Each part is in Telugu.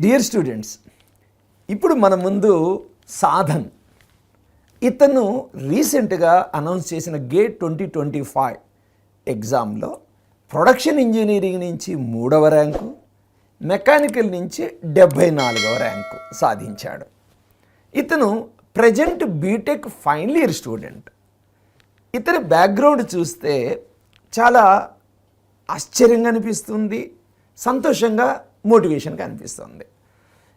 డియర్ స్టూడెంట్స్, ఇప్పుడు మన ముందు సాధన్. ఇతను రీసెంట్గా అనౌన్స్ చేసిన గేట్ 2025 ఎగ్జామ్లో ప్రొడక్షన్ ఇంజనీరింగ్ నుంచి 3వ ర్యాంకు, మెకానికల్ నుంచి 74వ ర్యాంకు సాధించాడు. ఇతను present BTech final year student. ఇతని బ్యాక్గ్రౌండ్ చూస్తే చాలా ఆశ్చర్యంగా అనిపిస్తుంది, సంతోషంగా, మోటివేషన్గా అనిపిస్తుంది.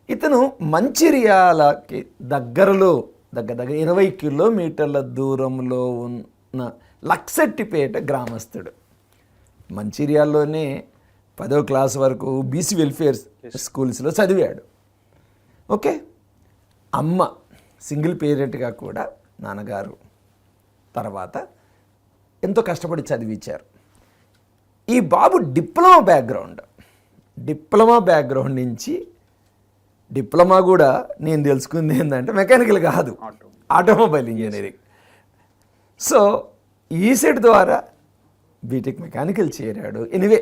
ఇతను మంచిర్యాలకి దగ్గరలో దగ్గర 20 కిలోమీటర్ల దూరంలో ఉన్న లక్సెట్టిపేట గ్రామస్తుడు. మంచిర్యాలలోనే 10వ క్లాస్ వరకు బీసీ వెల్ఫేర్ స్కూల్స్లో చదివాడు. ఓకే, అమ్మ సింగిల్ పేరెంట్గా కూడా నాన్నగారు తర్వాత ఎంతో కష్టపడి చదివించారు. ఈ బాబు డిప్లొమా బ్యాక్గ్రౌండ్ నుంచి డిప్లొమా కూడా నేను తెలుసుకుంది ఏంటంటే మెకానికల్ కాదు, ఆటోమొబైల్ ఇంజనీరింగ్. సో ఈసెట్ ద్వారా బీటెక్ మెకానికల్ చేరాడు. ఎనివే,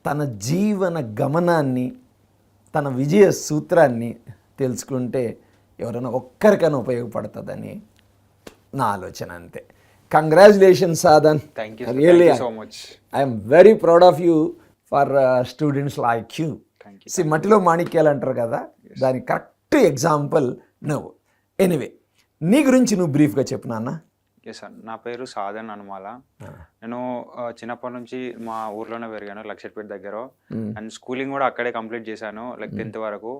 తన జీవన గమనాన్ని, తన విజయ సూత్రాన్ని తెలుసుకుంటే ఎవరైనా ఒక్కరికైనా ఉపయోగపడుతుందని నా ఆలోచన. అంతే. Congratulations Sadhan. Really, so much. I am very proud of you for students like you. మట్టిలో మాణిక్యాలు అంటారు కదా, దాని కరెక్ట్ ఎగ్జాంపుల్ నువ్వు. ఎనివే, నీ గురించి నువ్వు బ్రీఫ్గా చెప్పు నాన్న. ఎస్ సార్, నా పేరు సాధన్ అనుమాల. నేను చిన్నప్పటి నుంచి మా ఊర్లోనే పెరిగాను, లక్షపేట దగ్గర. అండ్ స్కూలింగ్ కూడా అక్కడే కంప్లీట్ చేశాను, లైక్ 10th వరకు.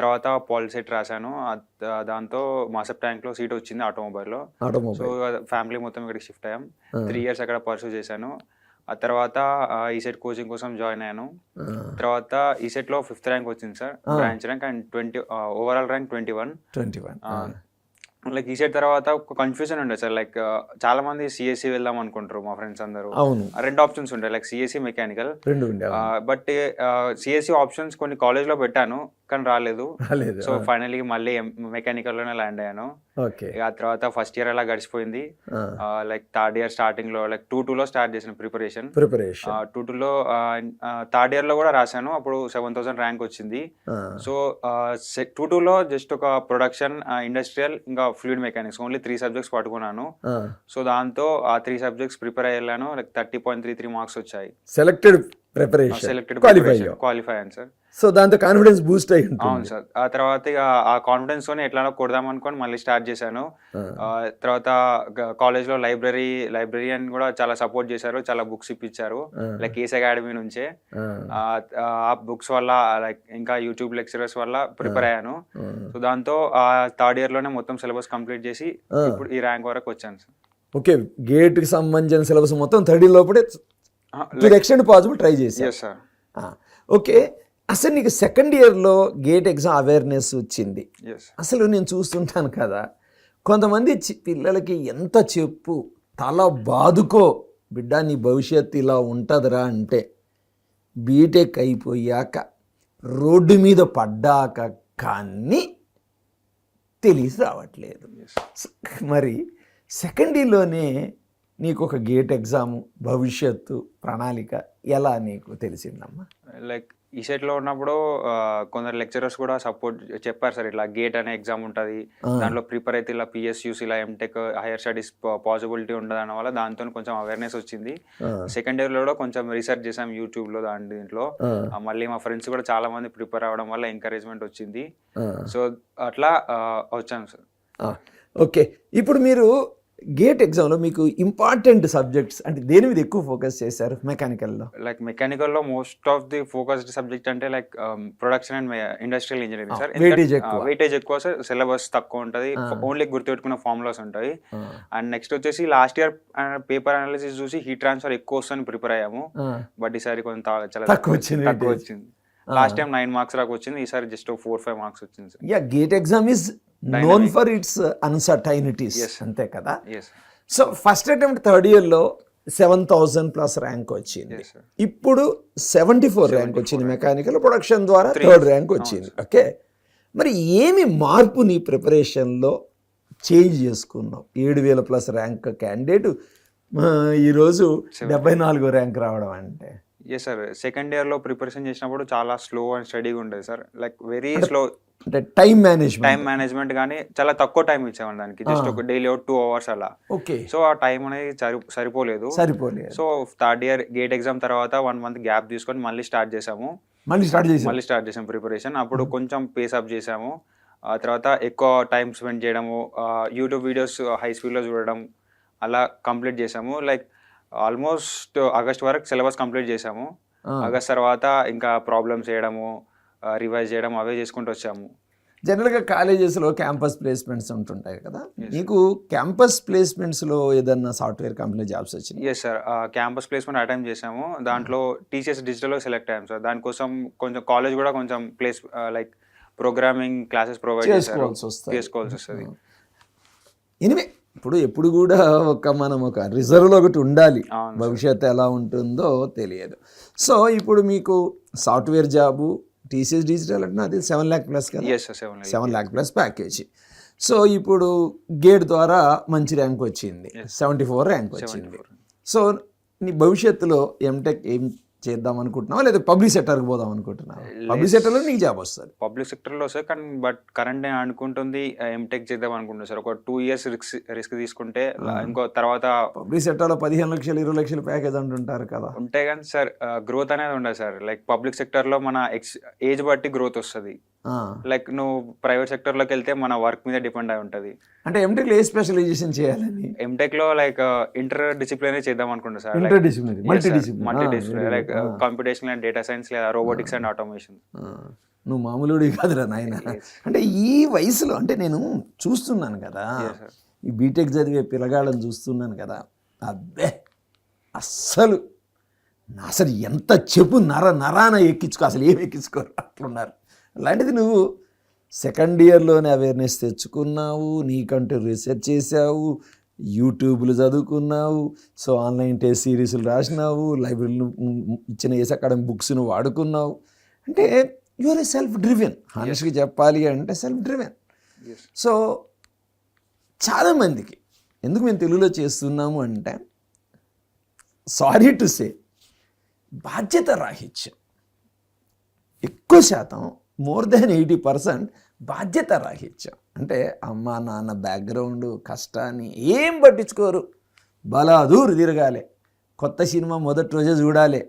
తర్వాత పాలిసెట్ రాశాను, దాంతో మాసప్ ట్యాంక్ లో సీట్ వచ్చింది ఆటోమొబైల్లో. సో ఫ్యామిలీ మొత్తం ఇక్కడికి షిఫ్ట్ అయ్యాం. 3 years అక్కడ పర్సూ చేశాను. ఆ తర్వాత ఈసెట్ కోచింగ్ కోసం జాయిన్ అయ్యాను. తర్వాత ఈసెట్ లో 5th ర్యాంక్ వచ్చింది sir, branch rank. And overall rank 21. Like ECET తర్వాత ఒక కన్ఫ్యూజన్ ఉండే సార్, లైక్ చాలా మంది సిఎస్సి వెళ్దాం అనుకుంటారు మా ఫ్రెండ్స్ అందరూ. 2 ఆప్షన్స్ ఉంటాయి, like CSE, mechanical. But CSE options కొన్ని కాలేజ్ లో పెట్టాను కానీ రాలేదు. సో ఫైనలీ మళ్ళీ మెకానికల్ లోనే ల్యాండ్ అయ్యాను. ఆ తర్వాత ఫస్ట్ ఇయర్ అలా గడిచిపోయింది. లైక్ 3rd year స్టార్టింగ్ లో, లైక్ 2-2 లో స్టార్ట్ చేసిన ప్రిపరేషన్. 2-2 లో 3rd year లో కూడా రాశాను, అప్పుడు 7000 ర్యాంక్ వచ్చింది. సో 2-2 లో జస్ట్ ఒక ప్రొడక్షన్, ఇండస్ట్రియల్, ఇంకా ఫ్లూయిడ్ మెకానిక్స్, ఓన్లీ 3 subjects పట్టుకున్నాను. సో దాంతో ఆ 3 subjects ప్రిపేర్ అయ్యాను. లైక్ 30.33 మార్క్స్ వచ్చాయి. సెలెక్టెడ్ క్వాలిఫై అయ్యాను సార్. సో దాంతో కాన్ఫిడెన్స్ బూస్ట్ అయ్యి ఉంటుంది. అవును సార్. ఆ తర్వాత ఇక ఆ కాన్ఫిడెన్స్ తోనే ఎట్లానో కొడదాం అనుకొని మళ్ళీ స్టార్ట్ చేశాను. తర్వాత కాలేజ్ లో లైబ్రరీయన్ కూడా చాలా సపోర్ట్ చేశారు, చాలా బుక్స్ ఇప్పించారు, లైక్ ఏస్ అకాడమీ నుంచే. ఆ బుక్స్ వల్ల, లైక్ ఇంకా యూట్యూబ్ లెక్చరర్స్ వల్ల ప్రిపేర్ అయ్యాను. సో దాంతో 3rd year లోనే మొత్తం సిలబస్ కంప్లీట్ చేసి ఇప్పుడు ఈ ర్యాంక్ వరకు వచ్చాను సార్. ఓకే, గేట్ కి సంబంధించిన సిలబస్ మొత్తం 3rd year లోపడే to the extent possible try చేశాను. Yes sir. ఓకే, అసలు నీకు 2nd year లో గేట్ ఎగ్జామ్ అవేర్నెస్ వచ్చింది. అసలు నేను చూస్తుంటాను కదా, కొంతమంది పిల్లలకి ఎంత చెప్పు, తల బాదుకో బిడ్డ, నీ భవిష్యత్తు ఇలా ఉంటుందిరా అంటే, బీటెక్ అయిపోయాక రోడ్డు మీద పడ్డాక కానీ తెలిసి రావట్లేదు. మరి 2nd year లోనే నీకు ఒక గేట్ ఎగ్జామ్ భవిష్యత్తు ప్రణాళిక ఎలా నీకు తెలిసిందమ్మా? లైక్ ఈసెట్ లో ఉన్నప్పుడు కొందరు లెక్చరర్స్ కూడా సపోర్ట్ చెప్పారు సార్, ఇట్లా గేట్ అనే ఎగ్జామ్ ఉంటుంది, దాంట్లో ప్రిపేర్ అయితే ఇలా పిఎస్యూస్, ఇలా ఎంటెక్, హైయర్ స్టడీస్ పాసిబిలిటీ ఉంటుంది అన్న వల్ల దాంతో కొంచెం అవేర్నెస్ వచ్చింది. 2nd year లో కొంచెం రీసెర్చ్ చేసాం యూట్యూబ్ లో, దీంట్లో మళ్ళీ మా ఫ్రెండ్స్ కూడా చాలా మంది ప్రిపేర్ అవ్వడం వల్ల ఎంకరేజ్మెంట్ వచ్చింది. సో అట్లా వచ్చాను సార్. ఓకే, ఇప్పుడు మీరు గేట్ ఎగ్జామ్లో మీకు ఇంపార్టెంట్ సబ్జెక్ట్స్ అంటే దేని మీద ఎక్కువ ఫోకస్ చేశారు మెకానికల్లో? లైక్ మెకానికల్లో most of the focused subject అంటే like production and industrial engineering sir. Weightage ఎక్కువ సార్, సిలబస్ తక్కువ ఉంటుంది, ఓన్లీ గుర్తుపెట్టుకున్న ఫార్ములాస్ ఉంటాయి. అండ్ నెక్స్ట్ వచ్చేసి లాస్ట్ ఇయర్ పేపర్ అనాలిసిస్ చూసి హీట్ ట్రాన్స్ఫర్ ఎక్కువ వస్తుంది ప్రిపేర్ అయ్యాము. బట్ ఈసారి కొంచెం చాలా తక్కువ వచ్చింది. లాస్ట్ టైం 9 మార్క్స్ దాకా వచ్చింది, ఈసారి జస్ట్ 4-5 మార్క్స్ వచ్చింది sir. Yeah, GATE exam is known for its uncertainties, అంతే కదా. So first attempt 3rd year లో 7000+ ర్యాంక్ వచ్చింది. ఇప్పుడు 74 ర్యాంక్ వచ్చింది మెకానికల్. ప్రొడక్షన్ ద్వారా 3rd ర్యాంక్ వచ్చింది. ఓకే, మరి ఏమి మార్పు నీ ప్రిపరేషన్లో చేంజ్ చేసుకున్నావు? 7000+ ర్యాంక్ క్యాండిడేట్ ఈరోజు 74వ ర్యాంక్ రావడం అంటే ఎస్ సార్. సెకండ్ ఇయర్‌లో ప్రిపరేషన్ చేసినప్పుడు చాలా స్లో అండ్ స్టడీగా ఉండేది సార్. Like very slow. అంటే టైం టైం మేనేజ్మెంట్ గానీ చాలా తక్కువ టైం ఇచ్చేవాడిని దానికి. జస్ట్ ఒక డైలీ ఒక 2 అవర్స్ అలా. ఓకే. సో ఆ టైం అనేది సరిపోలేదు. సరిపోలేదు. So third year gate exam తర్వాత 1 మంత్ గ్యాప్ తీసుకొని మళ్ళీ స్టార్ట్ చేసాము. మళ్ళీ స్టార్ట్ చేసాం ప్రిపరేషన్. అప్పుడు కొంచెం పేస్ అప్ చేసాము. ఆ తర్వాత ఎక్కువ టైం స్పెండ్ చేయడము, యూట్యూబ్ వీడియోస్ హై స్పీడ్‌లో చూడడం అలా కంప్లీట్ చేసాము. లైక్ ఆల్మోస్ట్ ఆగస్ట్ వరకు సిలబస్ కంప్లీట్ చేసాము. ఆగస్ట్ తర్వాత ఇంకా ప్రాబ్లమ్స్ చేయడము, రివైజ్ చేయడం అవే చేసుకుంటూ వచ్చాము. జనరల్గా కాలేజెస్లో క్యాంపస్ ప్లేస్మెంట్స్ ఉంటుంటాయి కదా, మీకు క్యాంపస్ ప్లేస్మెంట్స్లో ఏదన్నా సాఫ్ట్వేర్ కంపెనీ జాబ్స్ వచ్చినాయి? Yes sir. Campus placement attempt చేసాము. దాంట్లో టీసీఎస్ డిజిటల్లో సెలెక్ట్ అయ్యాము సార్. దానికోసం కొంచెం కాలేజ్ కూడా కొంచెం లైక్ ప్రోగ్రామింగ్ క్లాసెస్ ప్రొవైడ్ చేసుకోవాల్సి వస్తుంది. ఎనివే ఎప్పుడు కూడా మనం ఒక రిజర్వ్లో ఒకటి ఉండాలి, భవిష్యత్తు ఎలా ఉంటుందో తెలియదు. సో ఇప్పుడు మీకు సాఫ్ట్వేర్ జాబు టీసీఎస్ డిజిటల్ అంటే అది 7 lakh ప్లస్ కదా? 7 lakh ప్లస్ ప్యాకేజీ. సో ఇప్పుడు గేట్ ద్వారా మంచి ర్యాంక్ వచ్చింది, 74 ర్యాంక్ వచ్చింది. సో నీ భవిష్యత్తులో ఎంటెక్ ఏం చేద్దాం అనుకుంటున్నావా లేదా పబ్లిక్ సెక్టర్కి పోదాం అనుకుంటున్నావా? పబ్లిక్ సెక్టర్లో నీకు జాబ్ వస్తుంది. పబ్లిక్ సెక్టర్లో సార్, కానీ బట్ కరెంట్ నేను అనుకుంటుంది ఎంటెక్ చేద్దాం అనుకుంటున్నాను సార్. ఒక 2 years రిస్క్ తీసుకుంటే ఇంకో తర్వాత పబ్లిక్ సెక్టర్లో 15 లక్షలు 20 లక్షల ప్యాకేజ్ అంటుంటారు కదా. ఉంటాయి కానీ సార్ గ్రోత్ అనేది ఉండదు సార్. లైక్ పబ్లిక్ సెక్టర్లో మన ఏజ్ బట్టి గ్రోత్ వస్తుంది. లైక్ నువ్వు ప్రైవేట్ సెక్టర్లోకి వెళ్తే మన వర్క్ మీద డిపెండ్ అయి ఉంటుంది. అంటే ఎంటెక్లో ఏ స్పెషలైజేషన్ చేయాలని? ఎంటెక్లో లైక్ ఇంటర్ డిసిప్లిన్ చేద్దాం అనుకుంటా sir. Multi discipline like computation and data science లేదా రోబోటిక్స్ అండ్ ఆటోమేషన్. నువ్వు మామూలుడి కాదురా నాయన. అంటే ఈ వయసులో అంటే నేను చూస్తున్నాను కదా, ఈ బీటెక్ చదివే పిల్లగాళ్ళని చూస్తున్నాను కదా, అబ్బే అస్సలు ఎంత చెప్పు నరాన ఎక్కించుకో, అసలు ఏమి ఎక్కించుకోరు అట్లున్నారు. అలాంటిది నువ్వు సెకండ్ ఇయర్లోనే అవేర్నెస్ తెచ్చుకున్నావు, నీకంటూ రీసెర్చ్ చేసావు, యూట్యూబ్లు చదువుకున్నావు, సో ఆన్లైన్ టెస్ట్ సిరీస్లు రాసినావు, లైబ్రరీలు ఇచ్చిన ఏస్ అకాడమిక్ బుక్స్ను వాడుకున్నావు. అంటే యూఆర్ ఏ సెల్ఫ్ డ్రివెన్. హానెస్ట్గా చెప్పాలి అంటే సెల్ఫ్ డ్రివెన్. సో చాలామందికి ఎందుకు మేము తెలుగులో చేస్తున్నాము అంటే, సారీ టు సే, బాధ్యత రాహిత్యం ఎక్కువ శాతం, మోర్ దాన్ 80% బాధ్యత రాహిత్యం. అంటే అమ్మ నాన్న బ్యాక్గ్రౌండ్ కష్టాన్ని ఏం పట్టించుకోరు, బలాదూరు తిరగాలి, కొత్త సినిమా మొదటి రోజే చూడాలి,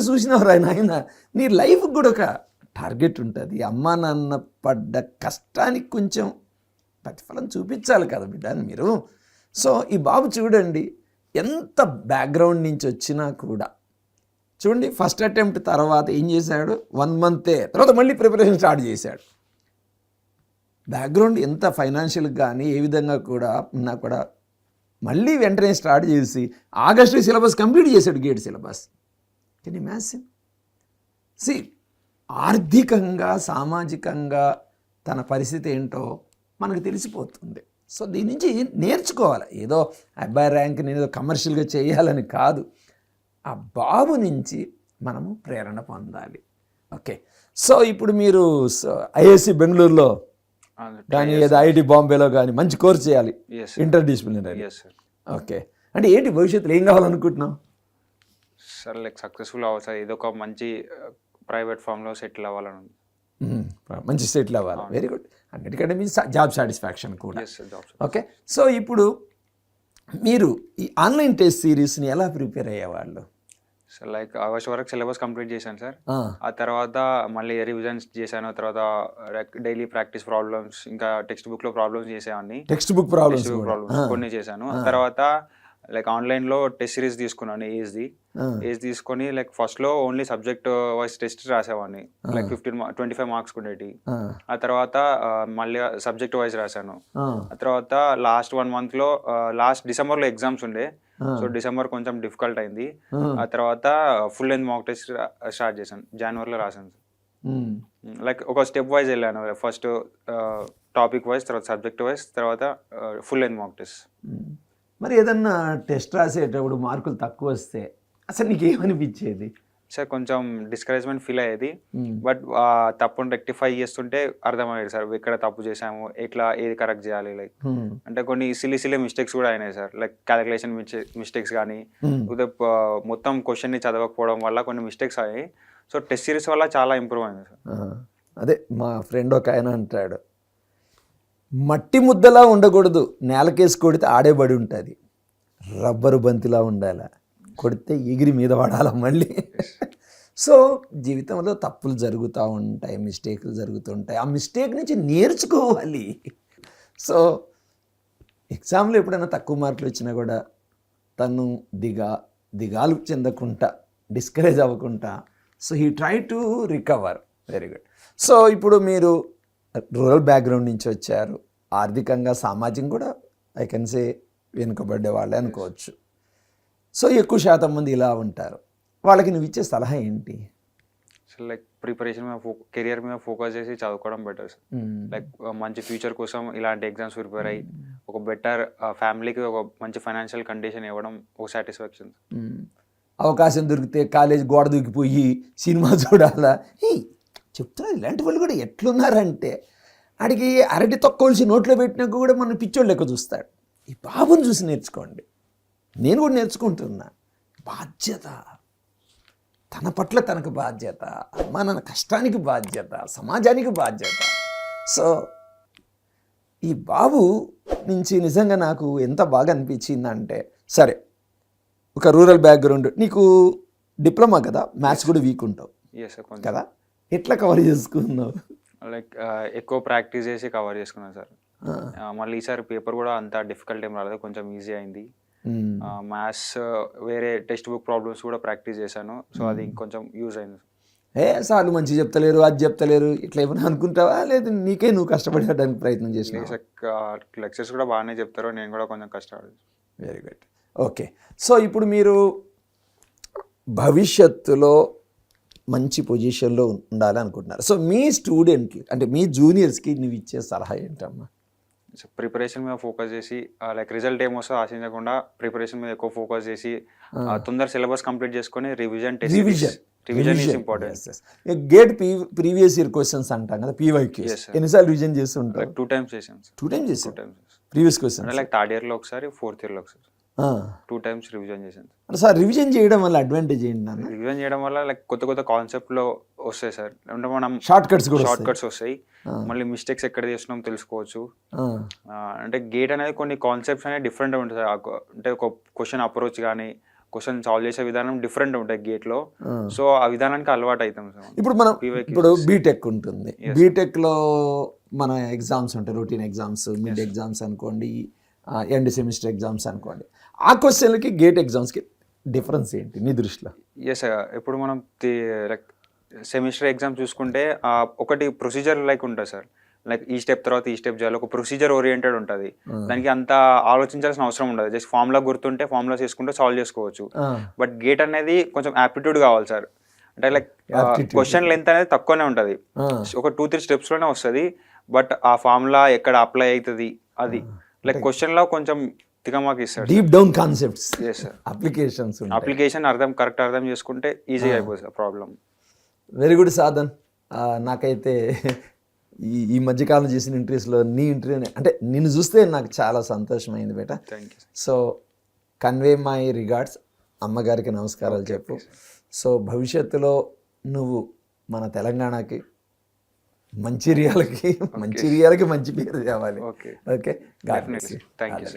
చూసినవరా నాయన. నీ లైఫ్కి కూడా ఒక టార్గెట్ ఉంటుంది. అమ్మ నాన్న పడ్డ కష్టానికి కొంచెం ప్రతిఫలం చూపించాలి కదా బిడ్డ మీరు. సో ఈ బాబు చూడండి, ఎంత బ్యాక్గ్రౌండ్ నుంచి వచ్చినా కూడా చూడండి, ఫస్ట్ అటెంప్ట్ తర్వాత ఏం చేశాడు, 1 month తర్వాత మళ్ళీ ప్రిపరేషన్ స్టార్ట్ చేశాడు. బ్యాక్గ్రౌండ్ ఎంత ఫైనాన్షియల్గా కానీ ఏ విధంగా కూడా ఉన్నా కూడా మళ్ళీ వెంటనే స్టార్ట్ చేసి ఆగస్టు సిలబస్ కంప్లీట్ చేశాడు, GATE syllabus. Can you imagine? See, ఆర్థికంగా సామాజికంగా తన పరిస్థితి ఏంటో మనకు తెలిసిపోతుంది. సో దీని నుంచి నేర్చుకోవాలి. ఏదో అబ్బాయి ర్యాంక్ నేను ఏదో కమర్షియల్గా చేయాలని కాదు, ఆ బాబు నుంచి మనము ప్రేరణ పొందాలి. ఓకే. సో ఇప్పుడు మీరు ఐఐసి బెంగళూరులో కానీ ఏదో ఐఐటి బాంబేలో కానీ మంచి కోర్స్ చేయాలి, ఇంటర్ డిసిప్లినరీ. ఓకే. అంటే ఏంటి భవిష్యత్తులో ఏం కావాలనుకుంటున్నావు సార్? లైక్ సక్సెస్ఫుల్ అవ్వాలి సార్, ఏదో ఒక మంచి ప్రైవేట్ ఫామ్లో సెటిల్ అవ్వాలని. మంచి సెటిల్ అవ్వాలి, వెరీ గుడ్. అన్నిటికంటే మీ జాబ్ సాటిస్ఫాక్షన్ కూడా. ఓకే. సో ఇప్పుడు మీరు ఈ ఆన్లైన్ టెస్ట్ సిరీస్ని ఎలా ప్రిపేర్ అయ్యేవాళ్ళు? సో లైక్ ఆగస్ట్ వరకు సిలబస్ కంప్లీట్ చేశాను సార్. ఆ తర్వాత మళ్ళీ రివిజన్స్ చేశాను. తర్వాత డైలీ ప్రాక్టీస్ ప్రాబ్లమ్స్, ఇంకా టెక్స్ట్ బుక్లో ప్రాబ్లమ్స్ చేసేవాడిని. టెక్స్ట్ బుక్ ప్రాబ్లమ్స్ కొన్ని చేశాను. ఆ తర్వాత లైక్ ఆన్లైన్లో టెస్ట్ సిరీస్ తీసుకున్నాను, ఏజ్ తీసుకొని లైక్ ఫస్ట్లో ఓన్లీ సబ్జెక్ట్ వైజ్ టెస్ట్ రాసేవాడిని, లైక్ 25 మార్క్స్ ఉండేటి. ఆ తర్వాత మళ్ళీ సబ్జెక్ట్ వైజ్ రాశాను. ఆ తర్వాత లాస్ట్ 1 monthలో లాస్ట్ డిసెంబర్లో ఎగ్జామ్స్ ఉండే, సో డిసెంబర్ కొంచెం డిఫికల్ట్ అయింది. ఆ తర్వాత full length mock test start చేశాను, జనవరిలో రాశాను. లైక్ ఒక స్టెప్ వైజ్ వెళ్ళాను, ఫస్ట్ టాపిక్ వైజ్, తర్వాత సబ్జెక్ట్ వైజ్, తర్వాత ఫుల్ లెంత్ మాక్ టెస్ట్. మరి ఏదన్నా టెస్ట్ రాసేటప్పుడు మార్కులు తక్కువ వస్తే అసలు నీకు ఏమనిపించేది? సార్ కొంచెం డిస్కరేజ్మెంట్ ఫీల్ అయ్యేది. బట్ తప్పును రెక్టిఫై చేస్తుంటే అర్థమయ్యేది సార్, ఎక్కడ తప్పు చేసాము, ఎట్లా ఏది కరెక్ట్ చేయాలి. లైక్ అంటే కొన్ని సిల్లీ మిస్టేక్స్ కూడా అయినాయి సార్, లైక్ క్యాలిక్యులేషన్ మిస్టేక్స్ కానీ, మొత్తం క్వశ్చన్ని చదవకపోవడం వల్ల కొన్ని మిస్టేక్స్ అయ్యాయి. సో టెస్ట్ సిరీస్ వల్ల చాలా ఇంప్రూవ్ అయింది సార్. అదే మా ఫ్రెండ్ ఒక ఆయన అంటాడు, మట్టి ముద్దలా ఉండకూడదు, నేలకేసి కొడితే ఆడేబడి ఉంటుంది, రబ్బరు బంతిలా ఉండాలి, కొడితే ఎగిరి మీద పడాలి మళ్ళీ. సో జీవితంలో తప్పులు జరుగుతూ ఉంటాయి, మిస్టేక్లు జరుగుతుంటాయి, ఆ మిస్టేక్ నుంచి నేర్చుకోవాలి. సో ఎగ్జామ్లో ఎప్పుడైనా తక్కువ మార్కులు వచ్చినా కూడా తను దిగాలు చెందకుండా, డిస్కరేజ్ అవ్వకుండా, so he try to recover. Very good. So ఇప్పుడు మీరు రూరల్ బ్యాక్గ్రౌండ్ నుంచి వచ్చారు, ఆర్థికంగా సామాజికంగా కూడా ఐ కెన్ సే వెనుకబడ్డే వాళ్ళే అనుకోవచ్చు. సో ఎక్కువ శాతం మంది ఇలా ఉంటారు, వాళ్ళకి నువ్వు ఇచ్చే సలహా ఏంటి? సో లైక్ ప్రిపరేషన్ మీద కెరియర్ మీద ఫోకస్ చేసి చదువుకోవడం బెటర్ సార్. లైక్ మంచి ఫ్యూచర్ కోసం ఇలాంటి ఎగ్జామ్స్ ప్రిపేర్ అయ్యి ఒక బెటర్ ఫ్యామిలీకి ఒక మంచి ఫైనాన్షియల్ కండిషన్ ఇవ్వడం ఒక సాటిస్ఫాక్షన్. అవకాశం దొరికితే కాలేజ్ గోడ దూకిపోయి సినిమా చూడాలా? చెప్తున్నా, ఇలాంటి వాళ్ళు కూడా ఎట్లున్నారంటే ఆడికి అరటి తొక్కవలసి నోట్లో పెట్టినాక కూడా మన పిచ్చోళ్ళు లెక్క చూస్తాడు. ఈ బాబుని చూసి నేర్చుకోండి, నేను కూడా నేర్చుకుంటున్నా. బాధ్యత, తన పట్ల తనకు బాధ్యత, మన కష్టానికి బాధ్యత, సమాజానికి బాధ్యత. సో ఈ బాబు నుంచి నిజంగా నాకు ఎంత బాగా అనిపించిందంటే, సరే ఒక రూరల్ బ్యాక్గ్రౌండ్, నీకు డిప్లొమా కదా, మ్యాథ్స్ కూడా వీక్ ఉంటావు కదా, ఎట్లా కవర్ చేసుకున్నావు? లైక్ ఎక్కువ ప్రాక్టీస్ చేసి కవర్ చేసుకున్నాను సార్. మళ్ళీ ఈసారి పేపర్ కూడా అంత డిఫికల్ట్ ఏం రాలేదు, కొంచెం ఈజీ అయింది. మ్యాథ్స్ వేరే టెక్స్ట్ బుక్ ప్రాబ్లమ్స్ కూడా ప్రాక్టీస్ చేశాను, సో అది కొంచెం యూజ్ అయింది. సార్లు మంచి చెప్తలేరు, అది చెప్తలేరు, ఇట్లా ఏమైనా అనుకుంటావా, లేదు నీకే నువ్వు కష్టపడడానికి ప్రయత్నం చేసినావు? లెక్చర్స్ కూడా బాగానే చెప్తారు, నేను కూడా కొంచెం కష్టపడి. Very good. ఓకే. సో ఇప్పుడు మీరు భవిష్యత్తులో మంచి పొజిషన్లో ఉండాలి అనుకుంటున్నారు. సో మీ స్టూడెంట్కి, అంటే మీ జూనియర్స్కి నువ్వు ఇచ్చే సలహా ఏంటమ్మా? ప్రిపరేషన్ మీద ఫోకస్ చేసి, లైక్ రిజల్ట్ ఏమొస్తో ఆశించకుండా ప్రిపరేషన్ మీద ఎక్కువ ఫోకస్ చేసి, తొందర సిలబస్ కంప్లీట్ చేసుకొని revision is important. Gate previous year questions అంటాం కదా, PYQs, ఎన్నిసార్లు రివిజన్ చేసి ఉంటారు? 2 times చేసాను. 2 times చేసాను ప్రీవియస్ క్వశ్చన్. లైక్ థర్డ్ ఇయర్లో ఒకసారి, ఫోర్త్ ఇయర్లో ఒకసారి 2 times రివిజన్ చేశాను. సార్ రివిజన్ చేయడం వల్ల అడ్వాంటేజ్ ఏంటి? రివిజన్ చేయడం వల్ల లైక్ కొత్త కాన్సెప్ట్లో వస్తాయి సార్, అంటే మనం షార్ట్ కట్స్ వస్తాయి, మళ్ళీ మిస్టేక్స్ ఎక్కడ చేస్తున్నాం తెలుసుకోవచ్చు. అంటే గేట్ అనేది కొన్ని కాన్సెప్ట్స్ అనేది డిఫరెంట్ ఉంటుంది, అంటే ఒక క్వశ్చన్ అప్రోచ్ కానీ క్వశ్చన్ సాల్వ్ చేసే విధానం డిఫరెంట్ ఉంటాయి గేట్లో. సో ఆ విధానానికి అలవాటు అవుతాం సార్. ఇప్పుడు బీటెక్ ఉంటుంది, బీటెక్లో మన ఎగ్జామ్స్ ఉంటాయి, రొటీన్ ఎగ్జామ్స్, మిడ్ ఎగ్జామ్స్ అనుకోండి, ఎండ్ సెమిస్టర్ ఎగ్జామ్స్ అనుకోండి. ఆ క్వశ్చన్లకి గేట్ ఎగ్జామ్స్కి డిఫరెన్స్ ఏంటి నీ దృష్టిలో? ఎస్, ఇప్పుడు మనం లైక్ సెమిస్టర్ ఎగ్జామ్ చూసుకుంటే ఒకటి ప్రొసీజర్ లైక్ ఉంటుంది సార్, లైక్ ఈ స్టెప్ తర్వాత ఈ స్టెప్ చేయాలి, ఒక ప్రొసీజర్ ఓరియంటెడ్ ఉంటుంది. దానికి అంత ఆలోచించాల్సిన అవసరం ఉండదు, జస్ట్ ఫార్ములా గుర్తుంటే ఫార్ములా చేసుకుంటే సాల్వ్ చేసుకోవచ్చు. బట్ గేట్ అనేది కొంచెం యాప్టిట్యూడ్ కావాలి సార్, అంటే లైక్ క్వశ్చన్ లెంత్ అనేది తక్కువనే ఉంటుంది, ఒక 2-3 స్టెప్స్లోనే వస్తుంది. బట్ ఆ ఫార్ములా ఎక్కడ అప్లై అవుతుంది అది లైక్ క్వశ్చన్లో కొంచెం తికమాకి ఇస్తాడు, deep down concepts, application correct అర్థం చేసుకుంటే ఈజీగా అయిపోతుంది ప్రాబ్లం. Very good Sadhan. నాకైతే ఈ మధ్యకాలం చేసిన ఇంటర్వ్యూస్లో నీ ఇంటర్వ్యూ అంటే నిన్ను చూస్తే నాకు చాలా సంతోషమైంది బేట. సో కన్వే మై రిగార్డ్స్, అమ్మగారికి నమస్కారాలు చెప్పు. సో భవిష్యత్తులో నువ్వు మన తెలంగాణకి, మంచిర్యాలకి మంచి పేరు తేవాలి. Okay, thank you.